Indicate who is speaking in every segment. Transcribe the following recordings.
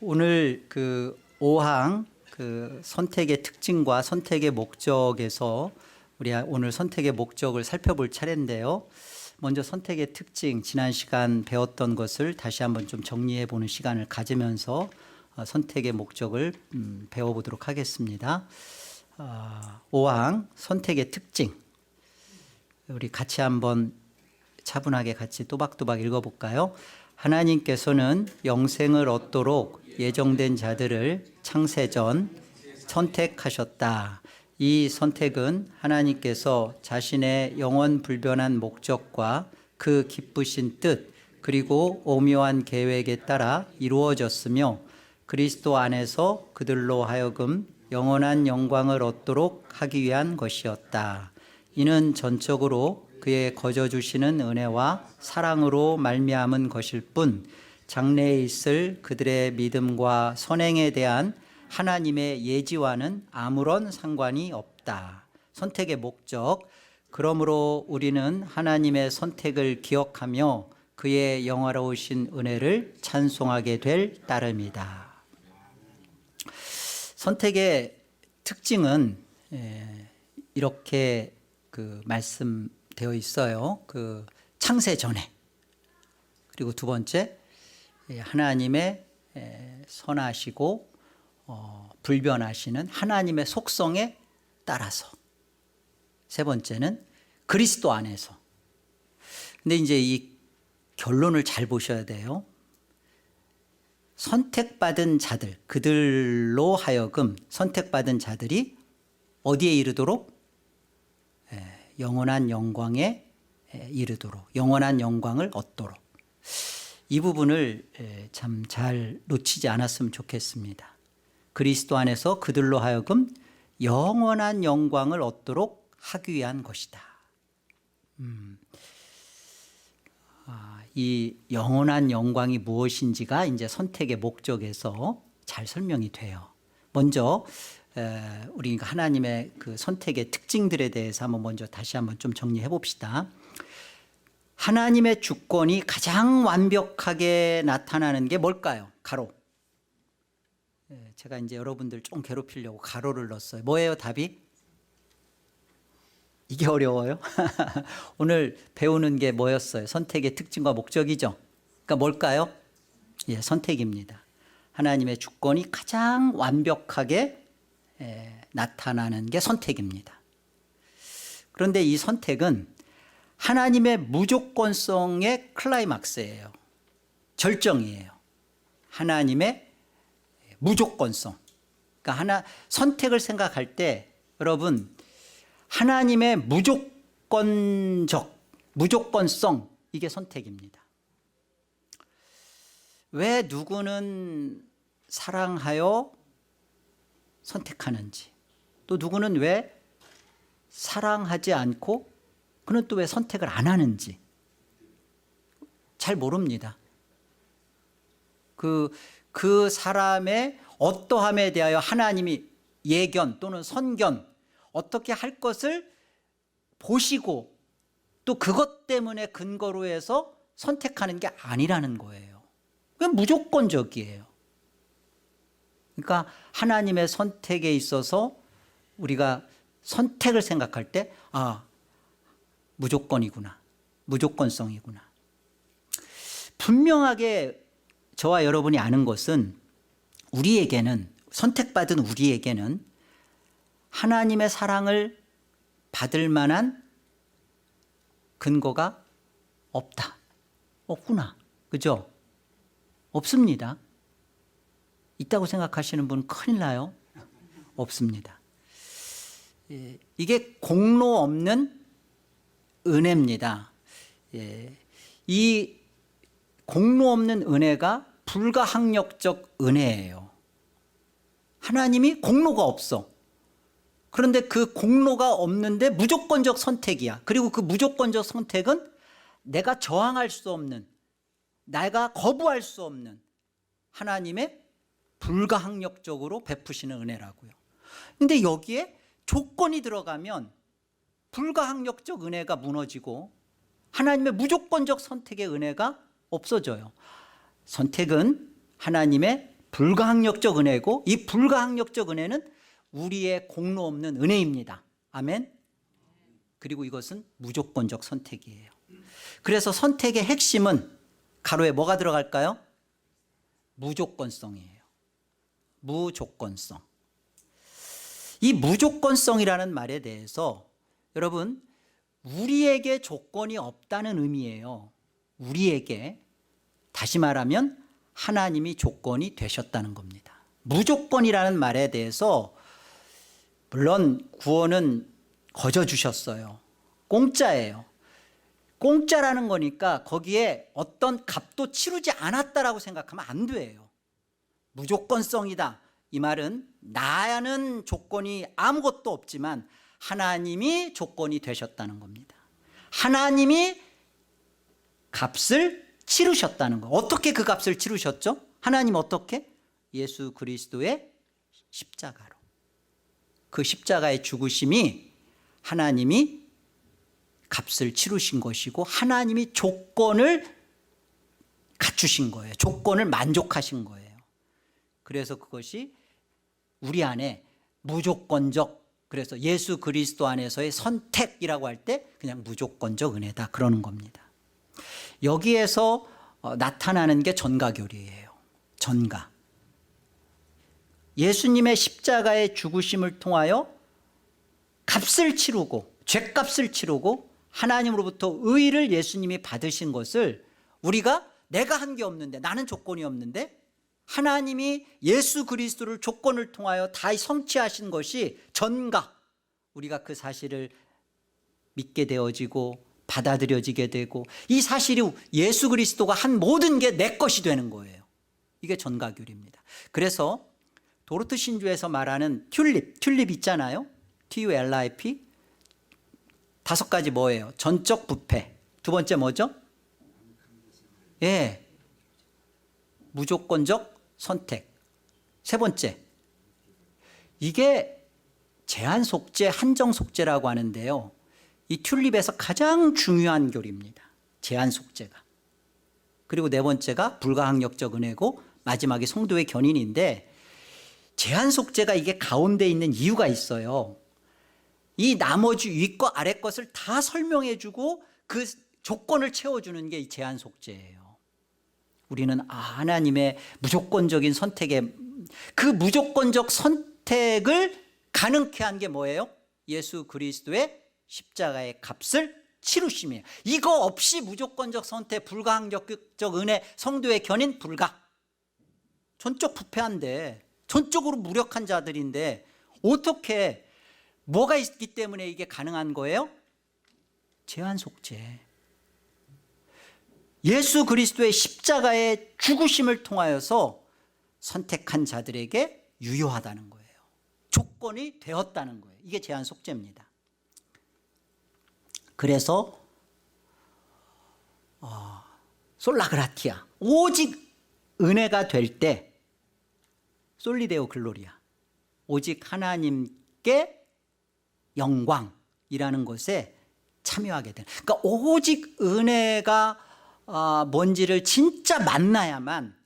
Speaker 1: 오늘 그 5항 그 선택의 특징과 선택의 목적에서 우리 오늘 선택의 목적을 살펴볼 차례인데요. 먼저 선택의 특징, 지난 시간 배웠던 것을 다시 한번 좀 정리해 보는 시간을 가지면서 선택의 목적을 배워보도록 하겠습니다. 5항 선택의 특징, 우리 같이 한번 차분하게 같이 또박또박 읽어볼까요? 하나님께서는 영생을 얻도록 예정된 자들을 창세전 선택하셨다. 이 선택은 하나님께서 자신의 영원 불변한 목적과 그 기쁘신 뜻 그리고 오묘한 계획에 따라 이루어졌으며 그리스도 안에서 그들로 하여금 영원한 영광을 얻도록 하기 위한 것이었다. 이는 전적으로 그의 거저 주시는 은혜와 사랑으로 말미암은 것일 뿐 장래에 있을 그들의 믿음과 선행에 대한 하나님의 예지와는 아무런 상관이 없다. 선택의 목적. 그러므로 우리는 하나님의 선택을 기억하며 그의 영화로우신 은혜를 찬송하게 될 따름이다. 선택의 특징은 이렇게 말씀되어 있어요. 그 창세 전에. 그리고 두 번째, 하나님의 선하시고 불변하시는 하나님의 속성에 따라서. 세 번째는 그리스도 안에서. 근데 이제 이 결론을 잘 보셔야 돼요. 선택받은 자들, 그들로 하여금 선택받은 자들이 어디에 이르도록? 영원한 영광에 이르도록, 영원한 영광을 얻도록. 이 부분을 참 잘 놓치지 않았으면 좋겠습니다. 그리스도 안에서 그들로 하여금 영원한 영광을 얻도록 하기 위한 것이다. 이 영원한 영광이 무엇인지가 이제 선택의 목적에서 잘 설명이 돼요. 먼저 우리 하나님의 그 선택의 특징들에 대해서 먼저 다시 한번 좀 정리해 봅시다. 하나님의 주권이 가장 완벽하게 나타나는 게 뭘까요? 가로. 제가 이제 여러분들 좀 괴롭히려고 가로를 넣었어요. 뭐예요, 답이? 이게 어려워요? 오늘 배우는 게 뭐였어요? 선택의 특징과 목적이죠. 그러니까 뭘까요? 예, 선택입니다. 하나님의 주권이 가장 완벽하게 나타나는 게 선택입니다. 그런데 이 선택은 하나님의 무조건성의 클라이막스예요. 절정이에요. 하나님의 무조건성. 그러니까 선택을 생각할 때 여러분 하나님의 무조건성 이게 선택입니다. 왜 누구는 사랑하여 선택하는지, 또 누구는 왜 사랑하지 않고 그는 또 왜 선택을 안 하는지 잘 모릅니다. 그 사람의 어떠함에 대하여 하나님이 예견 또는 선견 어떻게 할 것을 보시고 또 그것 때문에 근거로 해서 선택하는 게 아니라는 거예요. 그냥 무조건적이에요. 그러니까 하나님의 선택에 있어서 우리가 선택을 생각할 때 무조건이구나. 무조건성이구나. 분명하게 저와 여러분이 아는 것은 우리에게는 선택받은 우리에게는 하나님의 사랑을 받을 만한 근거가 없구나. 그죠? 없습니다. 있다고 생각하시는 분은 큰일 나요. 없습니다. 이게 공로 없는 은혜입니다. 이 공로 없는 은혜가 불가항력적 은혜예요. 하나님이 공로가 없어. 그런데 그 공로가 없는데 무조건적 선택이야. 그리고 그 무조건적 선택은 내가 저항할 수 없는, 내가 거부할 수 없는 하나님의 불가항력적으로 베푸시는 은혜라고요. 그런데 여기에 조건이 들어가면 불가항력적 은혜가 무너지고 하나님의 무조건적 선택의 은혜가 없어져요. 선택은 하나님의 불가항력적 은혜고, 이 불가항력적 은혜는 우리의 공로 없는 은혜입니다. 아멘. 그리고 이것은 무조건적 선택이에요. 그래서 선택의 핵심은 가로에 뭐가 들어갈까요? 무조건성이에요. 무조건성. 이 무조건성이라는 말에 대해서 여러분, 우리에게 조건이 없다는 의미예요. 우리에게. 다시 말하면 하나님이 조건이 되셨다는 겁니다. 무조건이라는 말에 대해서 물론 구원은 거저 주셨어요. 공짜예요. 공짜라는 거니까 거기에 어떤 값도 치르지 않았다라고 생각하면 안 돼요. 무조건성이다. 이 말은 나는 조건이 아무것도 없지만 하나님이 조건이 되셨다는 겁니다. 하나님이 값을 치르셨다는 거. 어떻게 그 값을 치르셨죠? 하나님 어떻게? 예수 그리스도의 십자가로. 그 십자가의 죽으심이 하나님이 값을 치르신 것이고 하나님이 조건을 갖추신 거예요. 조건을 만족하신 거예요. 그래서 그것이 우리 안에 무조건적, 그래서 예수 그리스도 안에서의 선택이라고 할 때 그냥 무조건적 은혜다 그러는 겁니다. 여기에서 나타나는 게 전가교리예요. 전가. 예수님의 십자가의 죽으심을 통하여 값을 치르고 죄값을 치르고 하나님으로부터 의를 예수님이 받으신 것을 우리가 내가 한 게 없는데, 나는 조건이 없는데 하나님이 예수 그리스도를 조건을 통하여 다 성취하신 것이 전가. 우리가 그 사실을 믿게 되어지고 받아들여지게 되고 이 사실이 예수 그리스도가 한 모든 게 내 것이 되는 거예요. 이게 전가교리입니다. 그래서 도르트 신주에서 말하는 튤립 있잖아요. TULIP. 5가지 뭐예요? 전적 부패. 두 번째 뭐죠? 예, 무조건적 선택. 세 번째, 이게 제한 속죄, 한정 속죄라고 하는데요. 이 튤립에서 가장 중요한 교리입니다. 제한 속죄가. 그리고 네 번째가 불가항력적 은혜고 마지막이 성도의 견인인데, 제한 속죄가 이게 가운데 있는 이유가 있어요. 이 나머지 위 것 아래 것을 다 설명해 주고 그 조건을 채워주는 게 이 제한 속죄예요. 우리는 하나님의 무조건적인 선택에, 그 무조건적 선택을 가능케 한 게 뭐예요? 예수 그리스도의 십자가의 값을 치루심이에요. 이거 없이 무조건적 선택, 불가항력적 은혜, 성도의 견인 불가. 전적 부패한데, 전적으로 무력한 자들인데 어떻게, 뭐가 있기 때문에 이게 가능한 거예요? 제한 속죄. 예수 그리스도의 십자가의 죽으심을 통하여서 선택한 자들에게 유효하다는 거예요. 조건이 되었다는 거예요. 이게 제한 속죄입니다. 그래서 솔라그라티아, 오직 은혜가 될 때, 솔리데오 글로리아, 오직 하나님께 영광이라는 것에 참여하게 되는, 그러니까 오직 은혜가 뭔지를 진짜 만나야만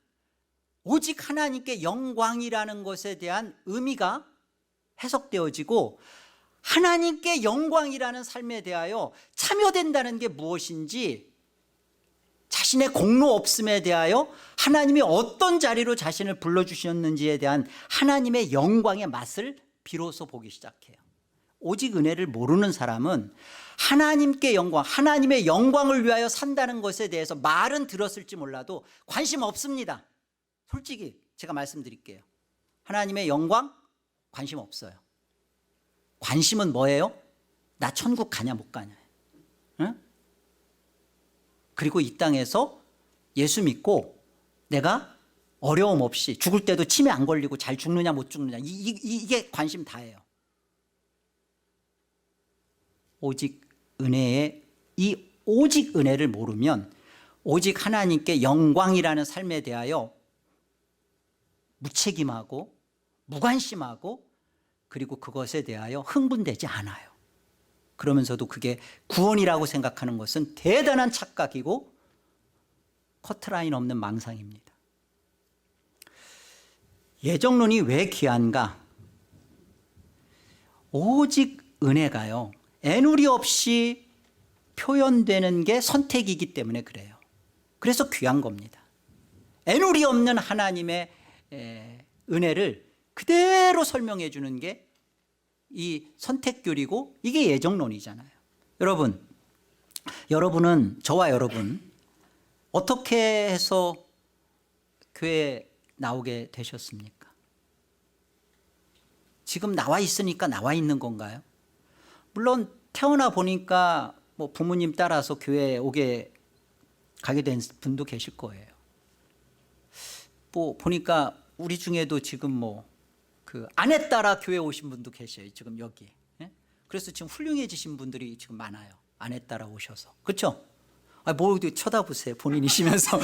Speaker 1: 오직 하나님께 영광이라는 것에 대한 의미가 해석되어지고, 하나님께 영광이라는 삶에 대하여 참여된다는 게 무엇인지, 자신의 공로 없음에 대하여 하나님이 어떤 자리로 자신을 불러주셨는지에 대한 하나님의 영광의 맛을 비로소 보기 시작해요. 오직 은혜를 모르는 사람은 하나님께 영광, 하나님의 영광을 위하여 산다는 것에 대해서 말은 들었을지 몰라도 관심 없습니다. 솔직히 제가 말씀드릴게요. 하나님의 영광 관심 없어요. 관심은 뭐예요? 나 천국 가냐 못 가냐. 응? 그리고 이 땅에서 예수 믿고 내가 어려움 없이 죽을 때도 치매 안 걸리고 잘 죽느냐 못 죽느냐, 이게 관심 다예요. 오직 은혜의, 이 오직 은혜를 모르면 오직 하나님께 영광이라는 삶에 대하여 무책임하고 무관심하고, 그리고 그것에 대하여 흥분되지 않아요. 그러면서도 그게 구원이라고 생각하는 것은 대단한 착각이고 커트라인 없는 망상입니다. 예정론이 왜 귀한가? 오직 은혜가요, 애누리 없이 표현되는 게 선택이기 때문에 그래요. 그래서 귀한 겁니다. 애누리 없는 하나님의 은혜를 그대로 설명해 주는 게 이 선택교리고, 이게 예정론이잖아요. 여러분은, 저와 여러분, 어떻게 해서 교회에 나오게 되셨습니까? 지금 나와 있으니까 나와 있는 건가요? 물론 태어나 보니까 뭐 부모님 따라서 교회에 가게 된 분도 계실 거예요. 뭐 보니까 우리 중에도 지금 뭐 그 아내 따라 교회 오신 분도 계셔요. 지금 여기. 예? 그래서 지금 훌륭해지신 분들이 지금 많아요. 아내 따라 오셔서. 그렇죠? 뭐 쳐다보세요. 본인이시면서.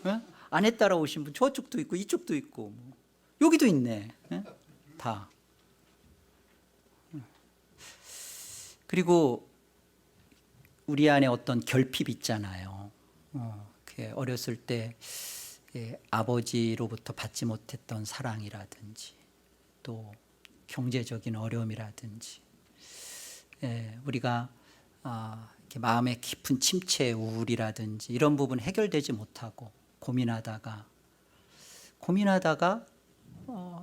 Speaker 1: 예? 아내 따라 오신 분 저쪽도 있고 이쪽도 있고 뭐. 여기도 있네. 예? 다. 그리고 우리 안에 어떤 결핍 있잖아요. 어렸을 때 아버지로부터 받지 못했던 사랑이라든지, 또 경제적인 어려움이라든지, 우리가 이렇게 마음의 깊은 침체, 우울이라든지 이런 부분 해결되지 못하고 고민하다가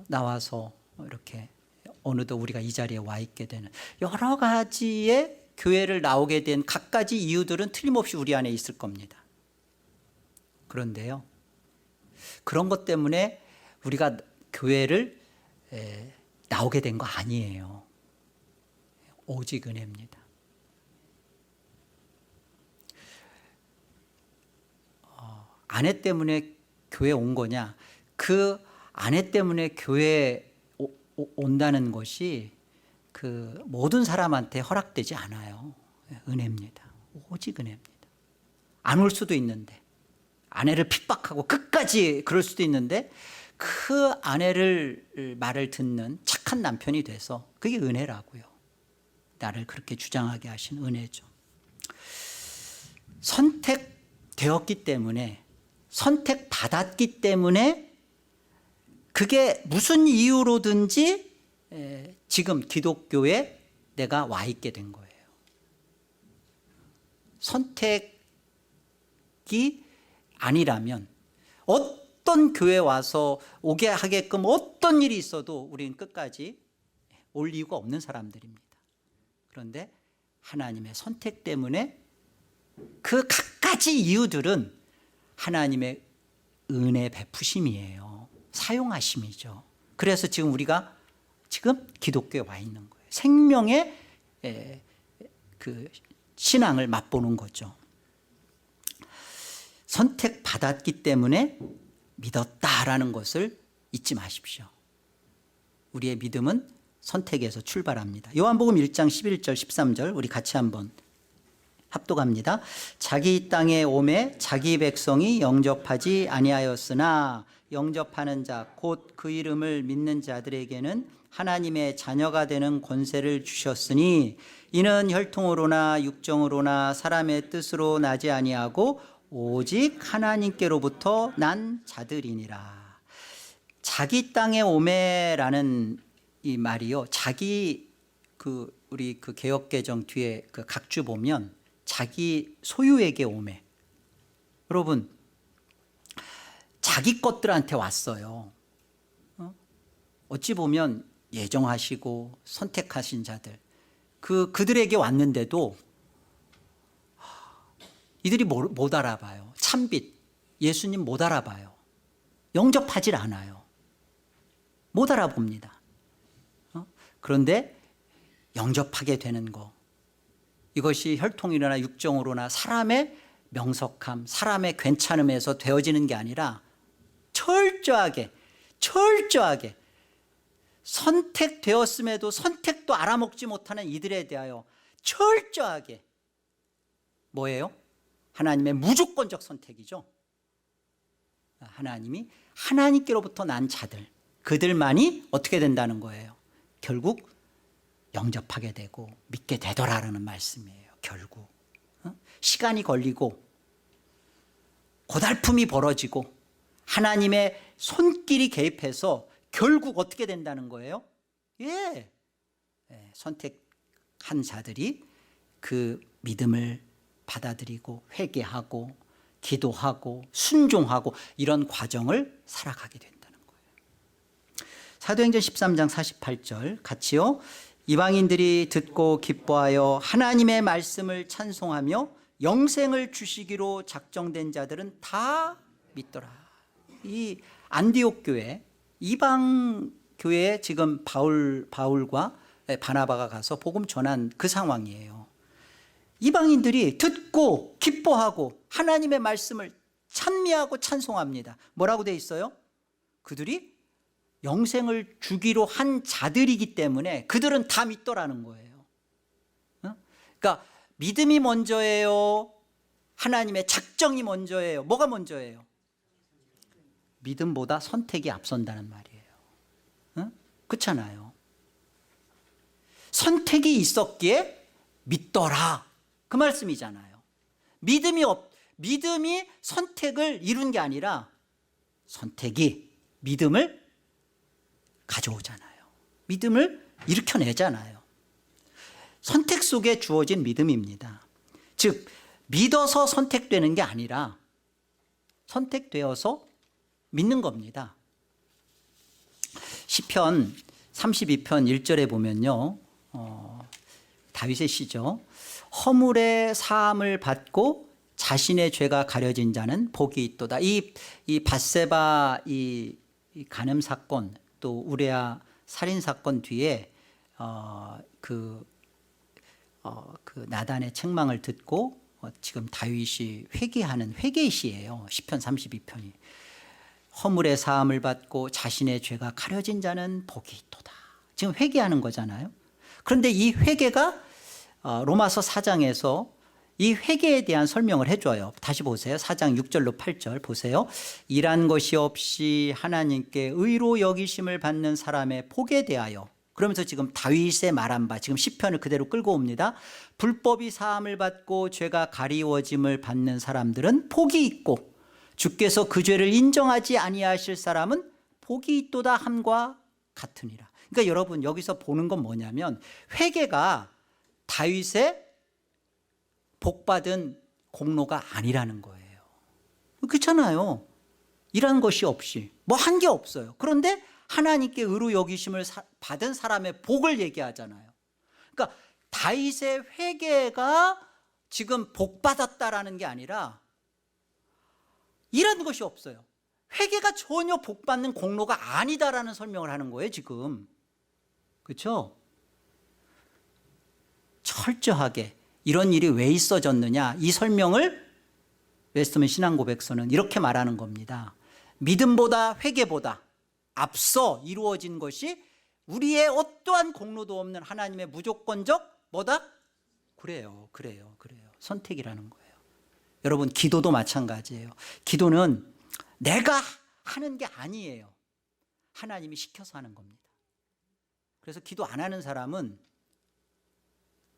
Speaker 1: 나와서 이렇게 어느덧 우리가 이 자리에 와 있게 되는 여러 가지의 교회를 나오게 된 갖가지 이유들은 틀림없이 우리 안에 있을 겁니다. 그런데요, 그런 것 때문에 우리가 교회를 나오게 된 거 아니에요. 오직 은혜입니다. 아내 때문에 교회 온 거냐? 그 아내 때문에 교회에 온다는 것이 그 모든 사람한테 허락되지 않아요. 은혜입니다. 오직 은혜입니다. 안 올 수도 있는데, 아내를 핍박하고 끝까지 그럴 수도 있는데, 그 아내를 말을 듣는 착한 남편이 돼서, 그게 은혜라고요. 나를 그렇게 주장하게 하신 은혜죠. 선택되었기 때문에, 선택받았기 때문에, 그게 무슨 이유로든지 지금 기독교에 내가 와 있게 된 거예요. 선택이 아니라면 어떤 교회 와서 오게 하게끔 어떤 일이 있어도 우리는 끝까지 올 이유가 없는 사람들입니다. 그런데 하나님의 선택 때문에 그 갖가지 이유들은 하나님의 은혜 베푸심이에요. 사용하심이죠. 그래서 지금 우리가 지금 기독교에 와 있는 거예요. 생명의 그 신앙을 맛보는 거죠. 선택받았기 때문에 믿었다라는 것을 잊지 마십시오. 우리의 믿음은 선택에서 출발합니다. 요한복음 1장 11절 13절 우리 같이 한번 합독합니다. 자기 땅에 오매 자기 백성이 영접하지 아니하였으나 영접하는 자 곧 그 이름을 믿는 자들에게는 하나님의 자녀가 되는 권세를 주셨으니 이는 혈통으로나 육정으로나 사람의 뜻으로 나지 아니하고 오직 하나님께로부터 난 자들이니라. 자기 땅에 오매라는 이 말이요, 자기 우리 개역개정 뒤에 그 각주 보면 자기 소유에게 오매. 여러분, 자기 것들한테 왔어요. 어찌 보면 예정하시고 선택하신 자들, 그들에게 왔는데도 이들이 못 알아봐요. 참빛 예수님 못 알아봐요. 영접하질 않아요. 못 알아봅니다. 그런데 영접하게 되는 거, 이것이 혈통이나 육정으로나 사람의 명석함, 사람의 괜찮음에서 되어지는 게 아니라 철저하게 선택되었음에도 선택도 알아먹지 못하는 이들에 대하여 철저하게 뭐예요? 하나님의 무조건적 선택이죠. 하나님이 하나님께로부터 난 자들, 그들만이 어떻게 된다는 거예요? 결국 영접하게 되고 믿게 되더라라는 말씀이에요. 결국 시간이 걸리고 고달픔이 벌어지고 하나님의 손길이 개입해서 결국 어떻게 된다는 거예요? 선택한 자들이 그 믿음을 받아들이고 회개하고 기도하고 순종하고 이런 과정을 살아가게 된다는 거예요. 사도행전 13장 48절 같이요. 이방인들이 듣고 기뻐하여 하나님의 말씀을 찬송하며 영생을 주시기로 작정된 자들은 다 믿더라. 이 안디옥 교회, 이방 교회에 지금 바울과 바나바가 가서 복음 전한 그 상황이에요. 이방인들이 듣고 기뻐하고 하나님의 말씀을 찬미하고 찬송합니다. 뭐라고 돼 있어요? 그들이 영생을 주기로 한 자들이기 때문에 그들은 다 믿더라는 거예요. 그러니까 믿음이 먼저예요? 하나님의 작정이 먼저예요? 뭐가 먼저예요? 믿음보다 선택이 앞선다는 말이에요. 그렇잖아요. 선택이 있었기에 믿더라, 그 말씀이잖아요. 믿음이 선택을 이룬 게 아니라 선택이 믿음을 가져오잖아요. 믿음을 일으켜내잖아요. 선택 속에 주어진 믿음입니다. 즉 믿어서 선택되는 게 아니라 선택되어서 믿는 겁니다. 시편 32편 1절에 보면요, 다윗의 시죠. 허물의 사함을 받고 자신의 죄가 가려진 자는 복이 있도다. 이 밧세바 이 간음 사건, 또 우레아 살인 사건 뒤에 그 나단의 책망을 듣고 지금 다윗이 회개하는 회개의 시예요. 시편 32편이. 허물의 사함을 받고 자신의 죄가 가려진 자는 복이 있도다. 지금 회개하는 거잖아요. 그런데 이 회개가 로마서 4장에서 이 회개에 대한 설명을 해줘요. 다시 보세요. 4장 6절로 8절 보세요. 일한 것이 없이 하나님께 의로 여기심을 받는 사람의 복에 대하여, 그러면서 지금 다윗의 말한 바, 지금 시편을 그대로 끌고 옵니다. 불법이 사함을 받고 죄가 가리워짐을 받는 사람들은 복이 있고 주께서 그 죄를 인정하지 아니하실 사람은 복이 있도다 함과 같으니라. 그러니까 여러분 여기서 보는 건 뭐냐면 회개가 다윗의 복받은 공로가 아니라는 거예요. 그렇잖아요. 일한 것이 없이 뭐 한 게 없어요. 그런데 하나님께 의로 여기심을 받은 사람의 복을 얘기하잖아요. 그러니까 다윗의 회개가 지금 복받았다라는 게 아니라 일한 것이 없어요. 회개가 전혀 복받는 공로가 아니다라는 설명을 하는 거예요 지금. 그렇죠? 철저하게 이런 일이 왜 있어졌느냐, 이 설명을 웨스트민 신앙고백서는 이렇게 말하는 겁니다. 믿음보다 회개보다 앞서 이루어진 것이 우리의 어떠한 공로도 없는 하나님의 무조건적 뭐다? 그래요. 선택이라는 거예요. 여러분 기도도 마찬가지예요. 기도는 내가 하는 게 아니에요. 하나님이 시켜서 하는 겁니다. 그래서 기도 안 하는 사람은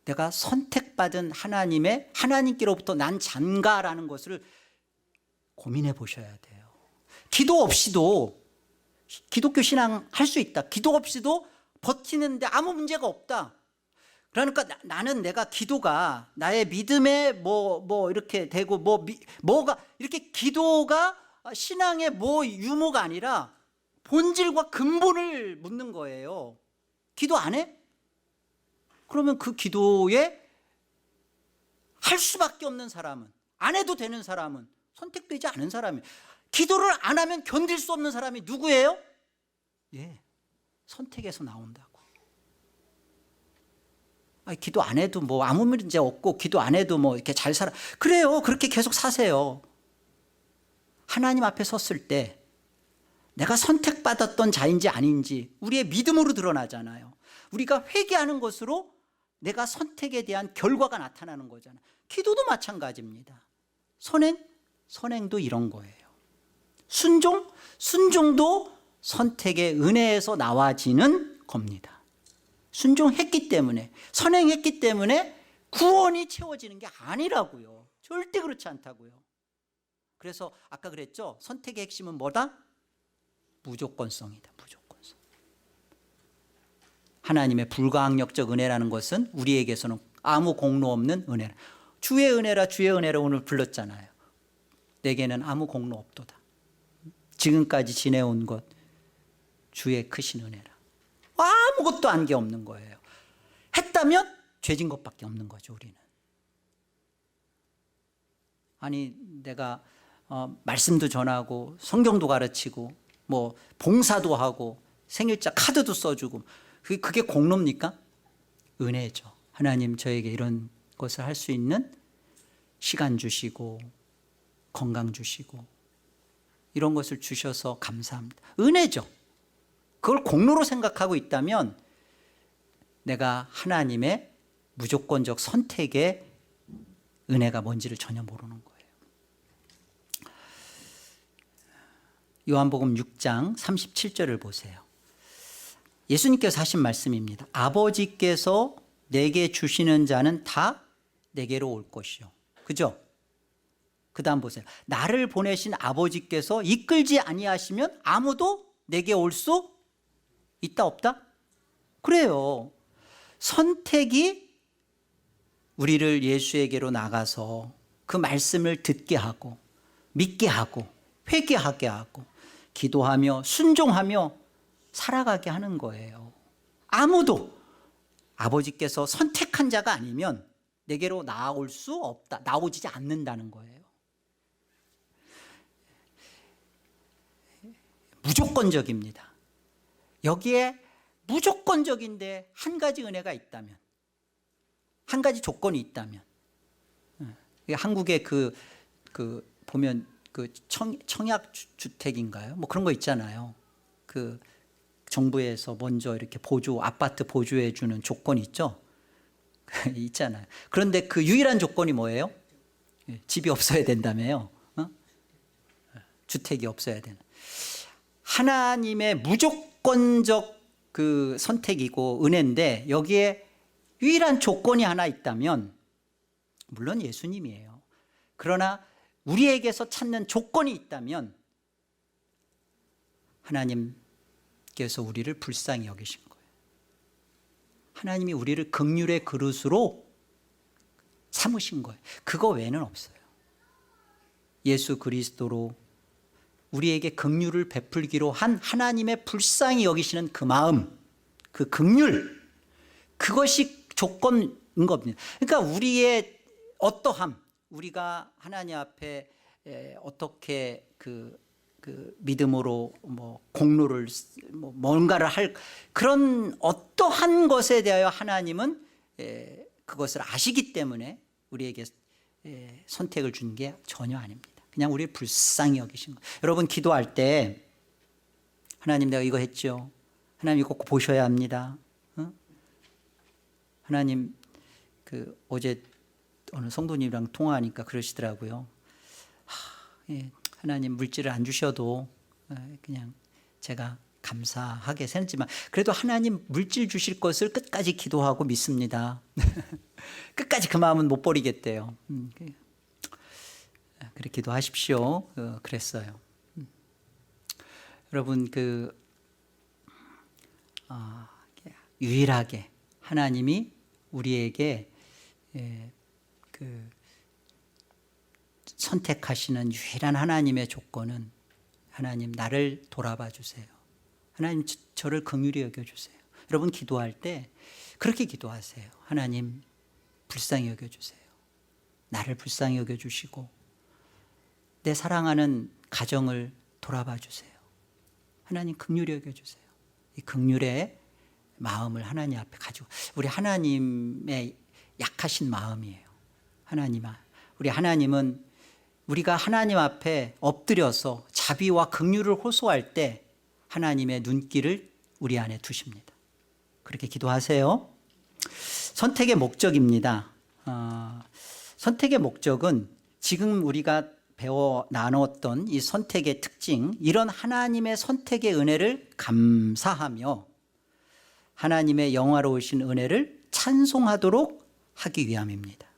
Speaker 1: 내가 선택받은 하나님께로부터 난 잔가라는 것을 고민해 보셔야 돼요. 기도 없이도 기독교 신앙 할 수 있다. 기도 없이도 버티는데 아무 문제가 없다. 그러니까 나는 내가 기도가 나의 믿음에 뭐 이렇게 되고 뭐가 이렇게 기도가 신앙의 뭐 유무가 아니라 본질과 근본을 묻는 거예요. 기도 안 해? 그러면 그 기도에 할 수밖에 없는 사람은, 안 해도 되는 사람은, 선택되지 않은 사람이, 기도를 안 하면 견딜 수 없는 사람이 누구예요? 선택에서 나온다고. 기도 안 해도 뭐 아무 문제 없고 기도 안 해도 뭐 이렇게 잘 살아. 그래요. 그렇게 계속 사세요. 하나님 앞에 섰을 때 내가 선택받았던 자인지 아닌지 우리의 믿음으로 드러나잖아요. 우리가 회개하는 것으로 내가 선택에 대한 결과가 나타나는 거잖아요. 기도도 마찬가지입니다. 선행도 이런 거예요. 순종도 선택의 은혜에서 나와지는 겁니다. 순종했기 때문에, 선행했기 때문에 구원이 채워지는 게 아니라고요. 절대 그렇지 않다고요. 그래서 아까 그랬죠? 선택의 핵심은 뭐다? 무조건성이다. 무조건성. 하나님의 불가항력적 은혜라는 것은 우리에게서는 아무 공로 없는 은혜라. 주의 은혜라 주의 은혜라 오늘 불렀잖아요. 내게는 아무 공로 없도다. 지금까지 지내온 것 주의 크신 은혜라. 아무것도 한 게 없는 거예요. 했다면 죄진 것밖에 없는 거죠. 우리는. 아니 내가 말씀도 전하고 성경도 가르치고 뭐 봉사도 하고 생일자 카드도 써주고 그게 공로입니까? 은혜죠. 하나님 저에게 이런 것을 할 수 있는 시간 주시고 건강 주시고 이런 것을 주셔서 감사합니다. 은혜죠. 그걸 공로로 생각하고 있다면 내가 하나님의 무조건적 선택의 은혜가 뭔지를 전혀 모르는 거예요. 요한복음 6장 37절을 보세요. 예수님께서 하신 말씀입니다. 아버지께서 내게 주시는 자는 다 내게로 올 것이요. 그죠? 그 다음 보세요. 나를 보내신 아버지께서 이끌지 아니하시면 아무도 내게 올 수 있다 없다? 그래요. 선택이 우리를 예수에게로 나가서 그 말씀을 듣게 하고 믿게 하고 회개하게 하고 기도하며 순종하며 살아가게 하는 거예요. 아무도 아버지께서 선택한 자가 아니면 내게로 나올 수 없다. 나오지 않는다는 거예요. 무조건적입니다. 여기에 무조건적인데 한 가지 은혜가 있다면, 한 가지 조건이 있다면, 한국에 보면 청약 주택인가요? 뭐 그런 거 있잖아요. 그 정부에서 먼저 이렇게 아파트 보조해 주는 조건이 있죠. 있잖아요. 그런데 그 유일한 조건이 뭐예요? 집이 없어야 된다며요. 주택이 없어야 되는. 하나님의 무조건적 그 선택이고 은혜인데 여기에 유일한 조건이 하나 있다면 물론 예수님이에요. 그러나 우리에게서 찾는 조건이 있다면 하나님께서 우리를 불쌍히 여기신 거예요. 하나님이 우리를 긍휼의 그릇으로 삼으신 거예요. 그거 외에는 없어요. 예수 그리스도로 우리에게 긍휼을 베풀기로 한 하나님의 불쌍히 여기시는 그 마음, 그 긍휼, 그것이 조건인 겁니다. 그러니까 우리의 어떠함, 우리가 하나님 앞에 어떻게 그 믿음으로 뭐 공로를 뭔가를 할 그런 어떠한 것에 대하여 하나님은 그것을 아시기 때문에 우리에게 선택을 준 게 전혀 아닙니다. 그냥 우리를 불쌍히 여기신 거예요. 여러분 기도할 때 하나님 내가 이거 했죠. 하나님 이거 꼭 보셔야 합니다. 하나님 어제 어느 성도님이랑 통화하니까 그러시더라고요. 하나님 물질을 안 주셔도 그냥 제가 감사하게 생각지만 그래도 하나님 물질 주실 것을 끝까지 기도하고 믿습니다. 끝까지 그 마음은 못 버리겠대요. 그렇게 기도하십시오. 그랬어요. 여러분 유일하게 하나님이 우리에게 선택하시는 유일한 하나님의 조건은 하나님 나를 돌아봐 주세요. 하나님 저를 긍휼히 여겨주세요. 여러분 기도할 때 그렇게 기도하세요. 하나님 불쌍히 여겨주세요. 나를 불쌍히 여겨주시고 내 사랑하는 가정을 돌아봐 주세요. 하나님 긍휼히 여겨주세요. 이 긍휼의 마음을 하나님 앞에 가지고 우리 하나님의 약하신 마음이에요. 우리 하나님은 우리가 하나님 앞에 엎드려서 자비와 긍휼을 호소할 때 하나님의 눈길을 우리 안에 두십니다. 그렇게 기도하세요. 선택의 목적입니다. 선택의 목적은 지금 우리가 배워 나눴던 이 선택의 특징, 이런 하나님의 선택의 은혜를 감사하며 하나님의 영화로우신 은혜를 찬송하도록 하기 위함입니다.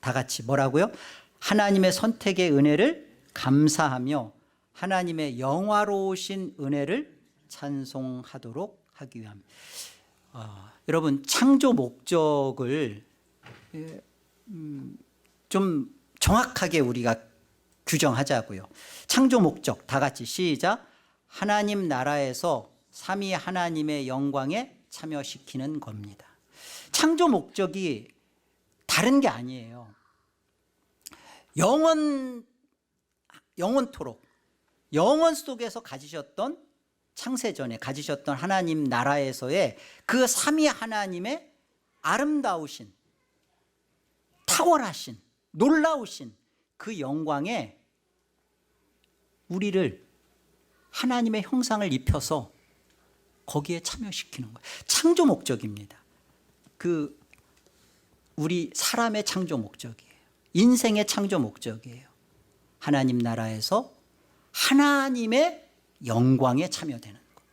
Speaker 1: 다 같이 뭐라고요? 하나님의 선택의 은혜를 감사하며 하나님의 영화로우신 은혜를 찬송하도록 하기 위함. 여러분, 창조 목적을 좀 정확하게 우리가 규정하자고요. 창조 목적 다 같이 시작. 하나님 나라에서 삼위 하나님의 영광에 참여시키는 겁니다. 창조 목적이 다른 게 아니에요. 영원토록 영원 속에서 가지셨던, 창세전에 가지셨던 하나님 나라에서의 그 삼위 하나님의 아름다우신, 탁월하신, 놀라우신 그 영광에 우리를 하나님의 형상을 입혀서 거기에 참여시키는 거예요. 창조 목적입니다. 그 우리 사람의 창조 목적이에요. 인생의 창조 목적이에요. 하나님 나라에서 하나님의 영광에 참여되는 것,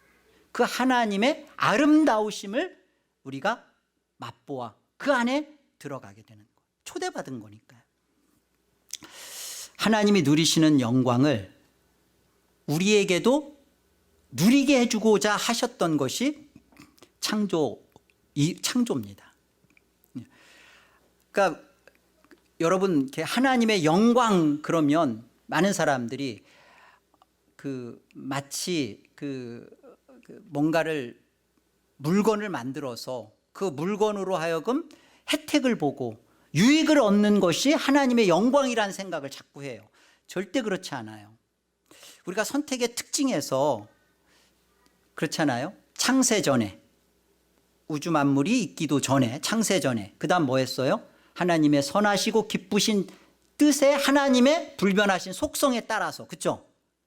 Speaker 1: 그 하나님의 아름다우심을 우리가 맛보아 그 안에 들어가게 되는 것, 초대받은 거니까요. 하나님이 누리시는 영광을 우리에게도 누리게 해주고자 하셨던 것이 창조입니다. 그러니까 여러분, 하나님의 영광 그러면 많은 사람들이 마치 뭔가를, 물건을 만들어서 그 물건으로 하여금 혜택을 보고 유익을 얻는 것이 하나님의 영광이라는 생각을 자꾸 해요. 절대 그렇지 않아요. 우리가 선택의 특징에서 그렇잖아요. 창세전에, 우주 만물이 있기도 전에, 창세전에, 그 다음 뭐 했어요? 하나님의 선하시고 기쁘신 뜻에 하나님의 불변하신 속성에 따라서, 그렇죠?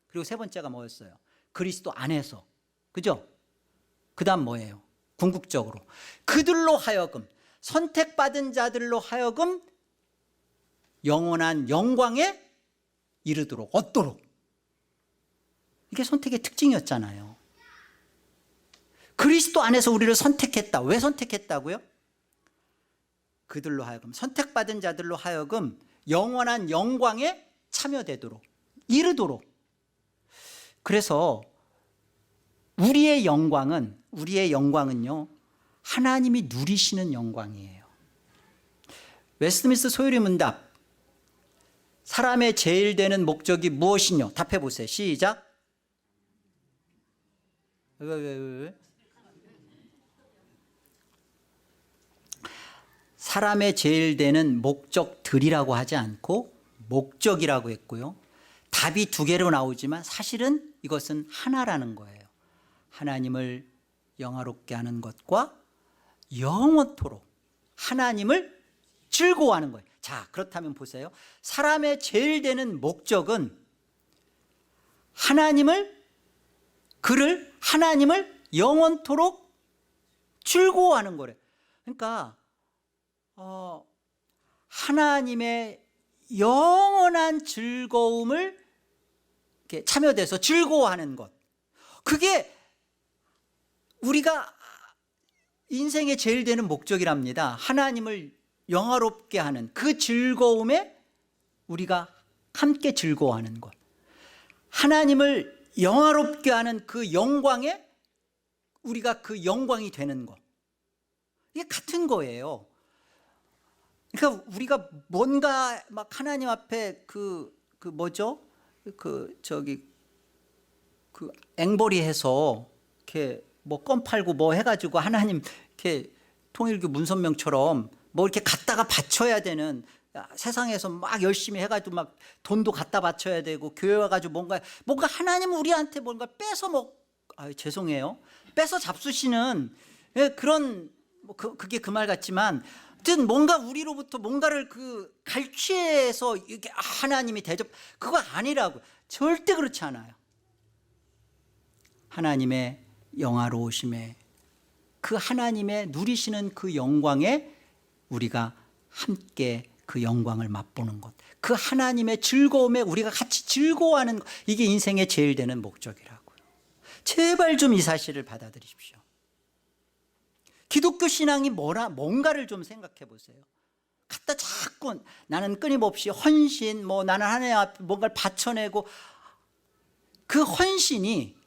Speaker 1: 그리고 세 번째가 뭐였어요? 그리스도 안에서, 그죠? 그 다음 뭐예요? 궁극적으로 그들로 하여금, 선택받은 자들로 하여금 영원한 영광에 이르도록, 얻도록. 이게 선택의 특징이었잖아요. 그리스도 안에서 우리를 선택했다. 왜 선택했다고요? 그들로 하여금, 선택받은 자들로 하여금 영원한 영광에 참여되도록, 이르도록. 그래서 우리의 영광은요, 하나님이 누리시는 영광이에요. 웨스트민스터 소요리 문답, 사람의 제일 되는 목적이 무엇이뇨? 답해 보세요. 시작. 왜? 사람의 제일 되는 목적들이라고 하지 않고 목적이라고 했고요. 답이 두 개로 나오지만 사실은 이것은 하나라는 거예요. 하나님을 영화롭게 하는 것과 영원토록 하나님을 즐거워하는 거예요. 자, 그렇다면 보세요. 사람의 제일 되는 목적은 하나님을 영원토록 즐거워하는 거래요. 그러니까 하나님의 영원한 즐거움을 이렇게 참여돼서 즐거워하는 것, 그게 우리가 인생의 제일 되는 목적이랍니다. 하나님을 영화롭게 하는 그 즐거움에 우리가 함께 즐거워하는 것, 하나님을 영화롭게 하는 그 영광에 우리가 그 영광이 되는 것, 이게 같은 거예요. 그러니까 우리가 뭔가 막 하나님 앞에 앵벌이 해서 이렇게 뭐 껌 팔고 뭐 해가지고 하나님 이렇게 통일교 문선명처럼 뭐 이렇게 갖다가 바쳐야 되는, 세상에서 막 열심히 해가지고 막 돈도 갖다 바쳐야 되고 교회 와가지고 뭔가 하나님 우리한테 뭔가 죄송해요, 뺏어 잡수시는 그런, 그게 그 말 같지만 어쨌든 뭔가 우리로부터 뭔가를 갈취해서 이게 하나님이 그거 아니라고. 절대 그렇지 않아요. 하나님의 영화로우심에, 그 하나님의 누리시는 그 영광에 우리가 함께 그 영광을 맛보는 것, 그 하나님의 즐거움에 우리가 같이 즐거워하는 것, 이게 인생의 제일 되는 목적이라고요. 제발 좀 이 사실을 받아들이십시오. 기독교 신앙이 뭔가를 좀 생각해 보세요. 갖다 자꾸 나는 끊임없이 헌신, 나는 하나님 앞에 뭔가를 바쳐내고, 그 헌신이,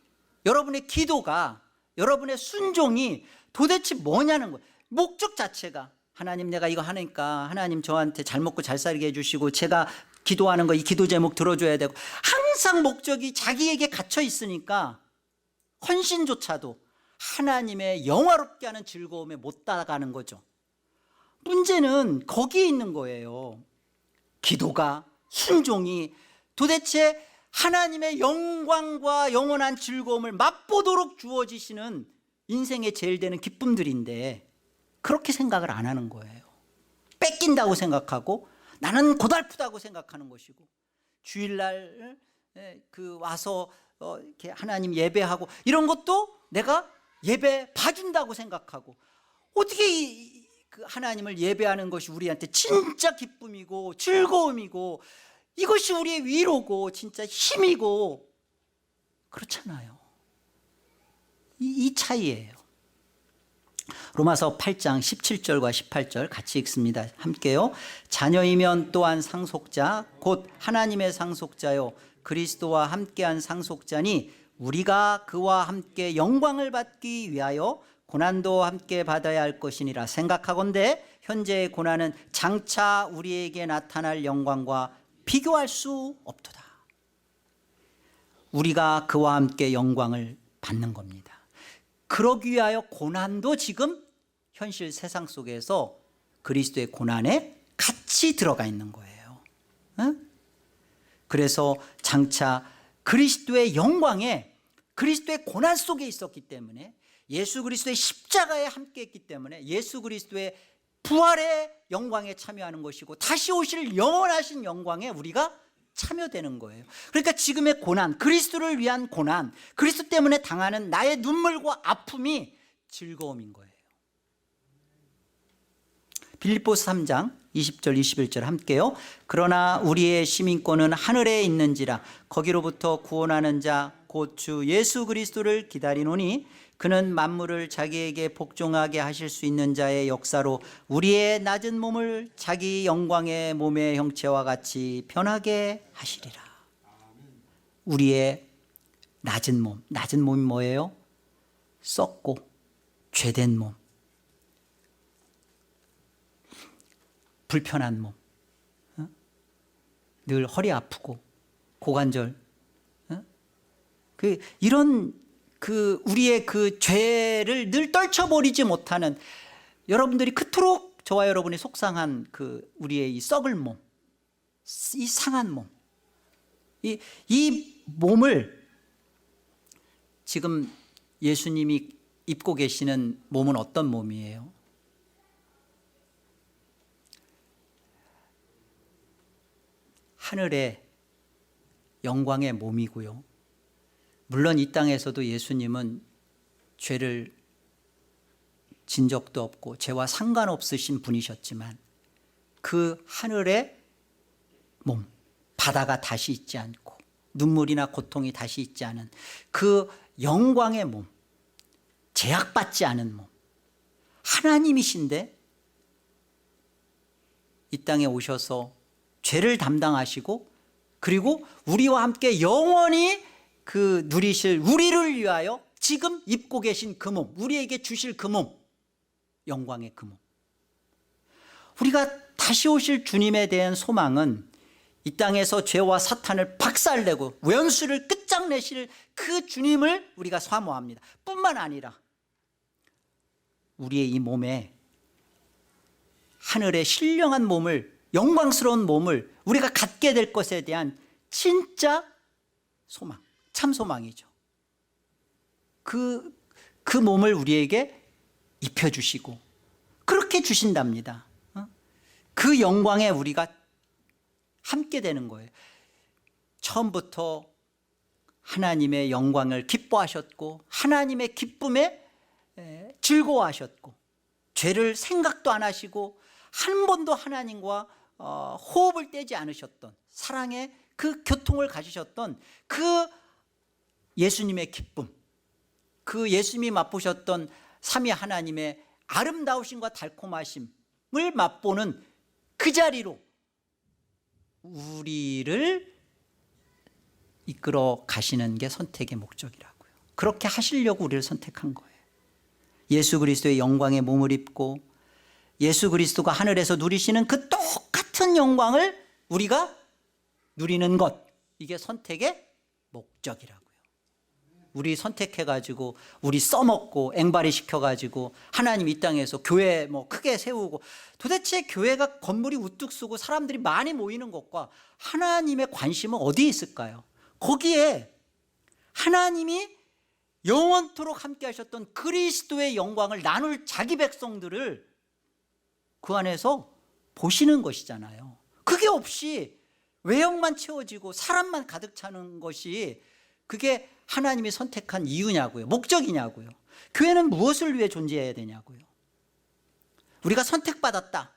Speaker 1: 여러분의 기도가, 여러분의 순종이 도대체 뭐냐는 거예요. 목적 자체가 하나님, 내가 이거 하니까 하나님 저한테 잘 먹고 잘 살게 해주시고, 제가 기도하는 거 이 기도 제목 들어줘야 되고, 항상 목적이 자기에게 갇혀 있으니까 헌신조차도 하나님의 영화롭게 하는 즐거움에 못 따라가는 거죠. 문제는 거기에 있는 거예요. 기도가, 순종이 도대체 하나님의 영광과 영원한 즐거움을 맛보도록 주어지시는 인생의 제일 되는 기쁨들인데, 그렇게 생각을 안 하는 거예요. 뺏긴다고 생각하고, 나는 고달프다고 생각하는 것이고, 주일날 와서 이렇게 하나님 예배하고 이런 것도 내가 예배 봐준다고 생각하고, 어떻게 그 하나님을 예배하는 것이 우리한테 진짜 기쁨이고 즐거움이고, 이것이 우리의 위로고 진짜 힘이고, 그렇잖아요. 이 차이예요. 로마서 8장 17절과 18절 같이 읽습니다. 함께요. 자녀이면 또한 상속자, 곧 하나님의 상속자요 그리스도와 함께한 상속자니, 우리가 그와 함께 영광을 받기 위하여 고난도 함께 받아야 할 것이니라 생각하건대, 현재의 고난은 장차 우리에게 나타날 영광과 비교할 수 없도다. 우리가 그와 함께 영광을 받는 겁니다. 그러기 위하여 고난도 지금 현실 세상 속에서 그리스도의 고난에 같이 들어가 있는 거예요. 그래서 장차 그리스도의 영광에, 그리스도의 고난 속에 있었기 때문에, 예수 그리스도의 십자가에 함께 했기 때문에 예수 그리스도의 부활의 영광에 참여하는 것이고, 다시 오실 영원하신 영광에 우리가 참여되는 거예요. 그러니까 지금의 고난, 그리스도를 위한 고난, 그리스도 때문에 당하는 나의 눈물과 아픔이 즐거움인 거예요. 빌립보서 3장 20절 21절 함께요. 그러나 우리의 시민권은 하늘에 있는지라, 거기로부터 구원하는 자 곧 주 예수 그리스도를 기다리노니, 그는 만물을 자기에게 복종하게 하실 수 있는 자의 역사로 우리의 낮은 몸을 자기 영광의 몸의 형체와 같이 변하게 하시리라. 우리의 낮은 몸, 낮은 몸이 뭐예요? 썩고 죄된 몸, 불편한 몸, 늘 허리 아프고 고관절, 이런 우리의 그 죄를 늘 떨쳐버리지 못하는, 여러분들이 그토록 저와 여러분이 속상한 우리의 이 썩을 몸, 이 상한 몸, 이 몸을 지금 예수님이 입고 계시는 몸은 어떤 몸이에요? 하늘의 영광의 몸이고요. 물론 이 땅에서도 예수님은 죄를 진 적도 없고 죄와 상관없으신 분이셨지만, 그 하늘의 몸, 바다가 다시 있지 않고 눈물이나 고통이 다시 있지 않은 그 영광의 몸, 제약받지 않은 몸, 하나님이신데 이 땅에 오셔서 죄를 담당하시고, 그리고 우리와 함께 영원히 누리실, 우리를 위하여 지금 입고 계신 그 몸, 우리에게 주실 그 몸, 영광의 그 몸. 우리가 다시 오실 주님에 대한 소망은 이 땅에서 죄와 사탄을 박살내고 원수를 끝장내실 그 주님을 우리가 사모합니다. 뿐만 아니라 우리의 이 몸에 하늘의 신령한 몸을, 영광스러운 몸을 우리가 갖게 될 것에 대한 진짜 소망, 참 소망이죠. 그 몸을 우리에게 입혀주시고 그렇게 주신답니다. 그 영광에 우리가 함께 되는 거예요. 처음부터 하나님의 영광을 기뻐하셨고, 하나님의 기쁨에 즐거워하셨고, 죄를 생각도 안 하시고 한 번도 하나님과 호흡을 떼지 않으셨던, 사랑의 그 교통을 가지셨던 그 예수님의 기쁨, 그 예수님이 맛보셨던 삼위 하나님의 아름다우심과 달콤하심을 맛보는 그 자리로 우리를 이끌어 가시는 게 선택의 목적이라고요. 그렇게 하시려고 우리를 선택한 거예요. 예수 그리스도의 영광의 몸을 입고 예수 그리스도가 하늘에서 누리시는 그 똑같은 영광을 우리가 누리는 것, 이게 선택의 목적이라고요. 우리 선택해가지고 우리 써먹고 앵발이 시켜가지고 하나님 이 땅에서 교회 뭐 크게 세우고, 도대체 교회가 건물이 우뚝 서고 사람들이 많이 모이는 것과 하나님의 관심은 어디에 있을까요? 거기에 하나님이 영원토록 함께 하셨던 그리스도의 영광을 나눌 자기 백성들을 그 안에서 보시는 것이잖아요. 그게 없이 외형만 채워지고 사람만 가득 차는 것이 그게 하나님이 선택한 이유냐고요. 목적이냐고요. 교회는 무엇을 위해 존재해야 되냐고요. 우리가 선택받았다.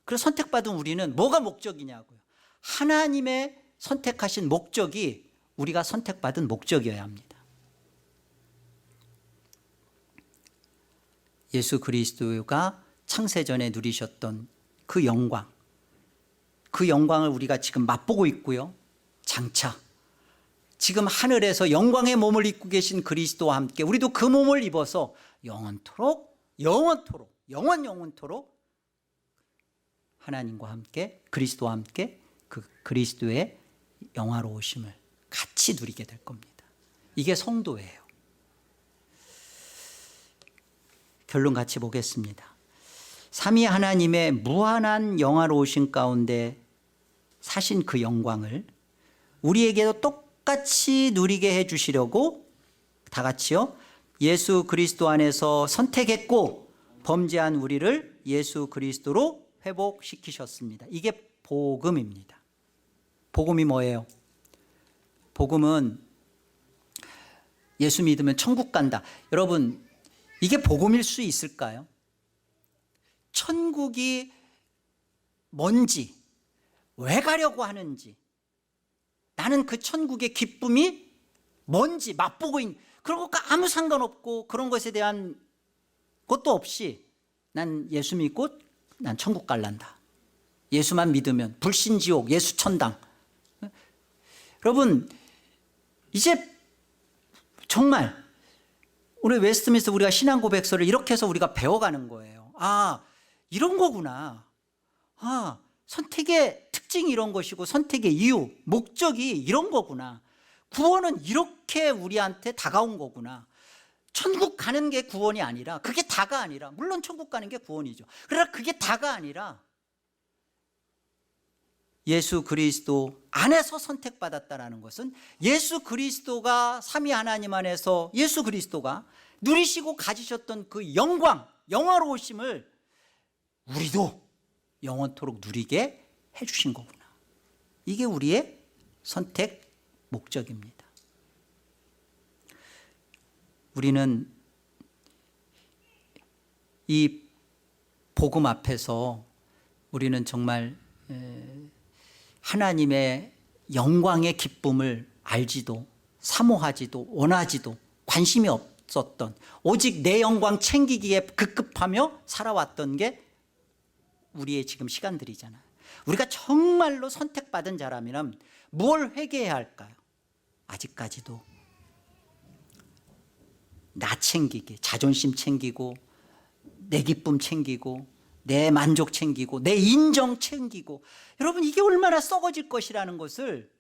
Speaker 1: 그래서 선택받은 우리는 뭐가 목적이냐고요. 하나님의 선택하신 목적이 우리가 선택받은 목적이어야 합니다. 예수 그리스도가 창세전에 누리셨던 그 영광, 그 영광을 우리가 지금 맛보고 있고요. 장차 지금 하늘에서 영광의 몸을 입고 계신 그리스도와 함께 우리도 그 몸을 입어서 영원토록 하나님과 함께, 그리스도와 함께 그 그리스도의 영화로우심을 같이 누리게 될 겁니다. 이게 성도예요. 결론 같이 보겠습니다. 삼위 하나님의 무한한 영화로우심 가운데 사신 그 영광을 우리에게도 똑같이 누리게 해주시려고 다 같이요, 예수 그리스도 안에서 선택했고 범죄한 우리를 예수 그리스도로 회복시키셨습니다. 이게 복음입니다. 복음이 뭐예요? 복음은 예수 믿으면 천국 간다. 여러분, 이게 복음일 수 있을까요? 천국이 뭔지, 왜 가려고 하는지, 나는 그 천국의 기쁨이 뭔지 맛보고 있는, 그런 것과 아무 상관없고 그런 것에 대한 것도 없이 난 예수 믿고 난 천국 갈란다. 예수만 믿으면 불신지옥, 예수 천당. 여러분, 이제 정말 오늘 웨스트민스터 우리가 신앙 고백서를 이렇게 해서 우리가 배워가는 거예요. 아, 이런 거구나. 아, 선택의 특징이 이런 것이고 선택의 이유, 목적이 이런 거구나. 구원은 이렇게 우리한테 다가온 거구나. 천국 가는 게 구원이 아니라, 그게 다가 아니라, 물론 천국 가는 게 구원이죠. 그러나 그게 다가 아니라 예수 그리스도 안에서 선택받았다라는 것은 예수 그리스도가 삼위 하나님 안에서 예수 그리스도가 누리시고 가지셨던 그 영광, 영화로우심을 우리도 영원토록 누리게 해주신 거구나. 이게 우리의 선택 목적입니다. 우리는 이 복음 앞에서 우리는 정말 하나님의 영광의 기쁨을 알지도 사모하지도 원하지도 관심이 없었던, 오직 내 영광 챙기기에 급급하며 살아왔던 게 우리의 지금 시간들이잖아요. 우리가 정말로 선택받은 자라면 뭘 회개해야 할까요? 아직까지도 나 챙기기, 자존심 챙기고 내 기쁨 챙기고 내 만족 챙기고 내 인정 챙기고, 여러분 이게 얼마나 썩어질 것이라는 것을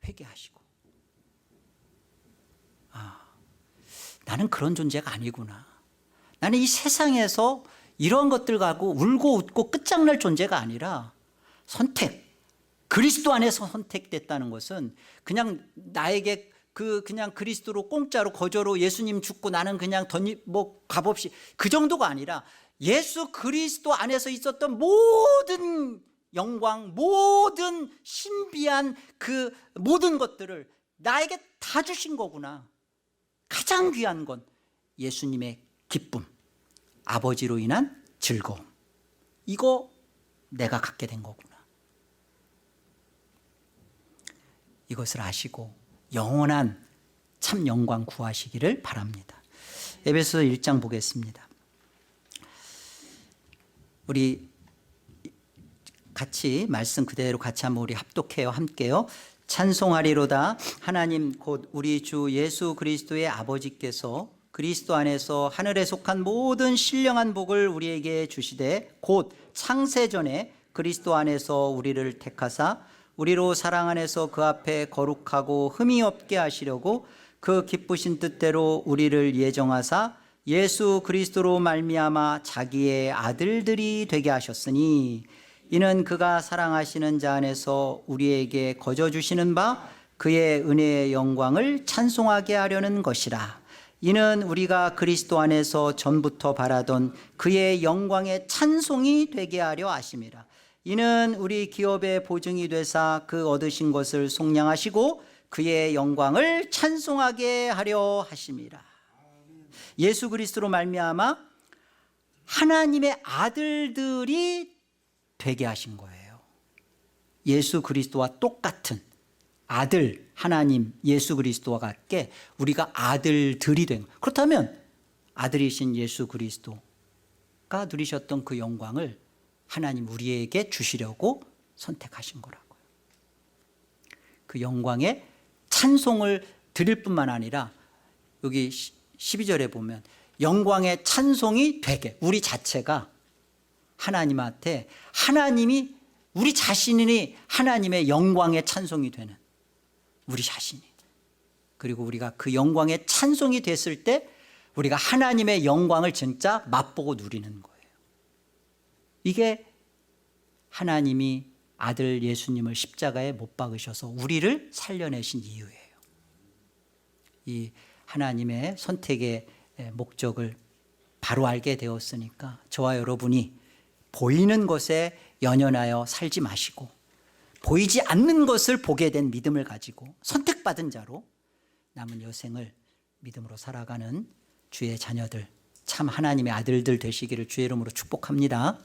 Speaker 1: 회개하시고, 아, 나는 그런 존재가 아니구나. 나는 이 세상에서 이런 것들 가고 울고 웃고 끝장날 존재가 아니라 선택, 그리스도 안에서 선택됐다는 것은 그냥 나에게 그냥 그리스도로 공짜로 거저로 예수님 죽고 나는 그냥 값없이 그 정도가 아니라 예수 그리스도 안에서 있었던 모든 영광, 모든 신비한 그 모든 것들을 나에게 다 주신 거구나. 가장 귀한 건 예수님의 기쁨, 아버지로 인한 즐거움, 이거 내가 갖게 된 거구나. 이것을 아시고 영원한 참 영광 구하시기를 바랍니다. 에베소서 1장 보겠습니다. 우리 같이 말씀 그대로 같이 한번 우리 합독해요. 함께요. 찬송하리로다. 하나님 곧 우리 주 예수 그리스도의 아버지께서 그리스도 안에서 하늘에 속한 모든 신령한 복을 우리에게 주시되 곧 창세전에 그리스도 안에서 우리를 택하사 우리로 사랑 안에서 그 앞에 거룩하고 흠이 없게 하시려고 그 기쁘신 뜻대로 우리를 예정하사 예수 그리스도로 말미암아 자기의 아들들이 되게 하셨으니 이는 그가 사랑하시는 자 안에서 우리에게 거저 주시는 바 그의 은혜의 영광을 찬송하게 하려는 것이라. 이는 우리가 그리스도 안에서 전부터 바라던 그의 영광의 찬송이 되게 하려 하심이라. 이는 우리 기업의 보증이 되사 그 얻으신 것을 속량하시고 그의 영광을 찬송하게 하려 하심이라. 예수 그리스도로 말미암아 하나님의 아들들이 되게 하신 거예요. 예수 그리스도와 똑같은 아들 하나님 예수 그리스도와 같게 우리가 아들들이 된 거예요. 그렇다면 아들이신 예수 그리스도가 누리셨던 그 영광을 하나님 우리에게 주시려고 선택하신 거라고요. 그 영광의 찬송을 드릴 뿐만 아니라 여기 12절에 보면 영광의 찬송이 되게 우리 자체가 하나님한테 하나님이 우리 자신이 하나님의 영광의 찬송이 되는 우리 자신이 그리고 우리가 그 영광의 찬송이 됐을 때 우리가 하나님의 영광을 진짜 맛보고 누리는 거예요. 이게 하나님이 아들 예수님을 십자가에 못 박으셔서 우리를 살려내신 이유예요. 이 하나님의 선택의 목적을 바로 알게 되었으니까 저와 여러분이 보이는 것에 연연하여 살지 마시고 보이지 않는 것을 보게 된 믿음을 가지고 선택받은 자로 남은 여생을 믿음으로 살아가는 주의 자녀들 참 하나님의 아들들 되시기를 주의 이름으로 축복합니다.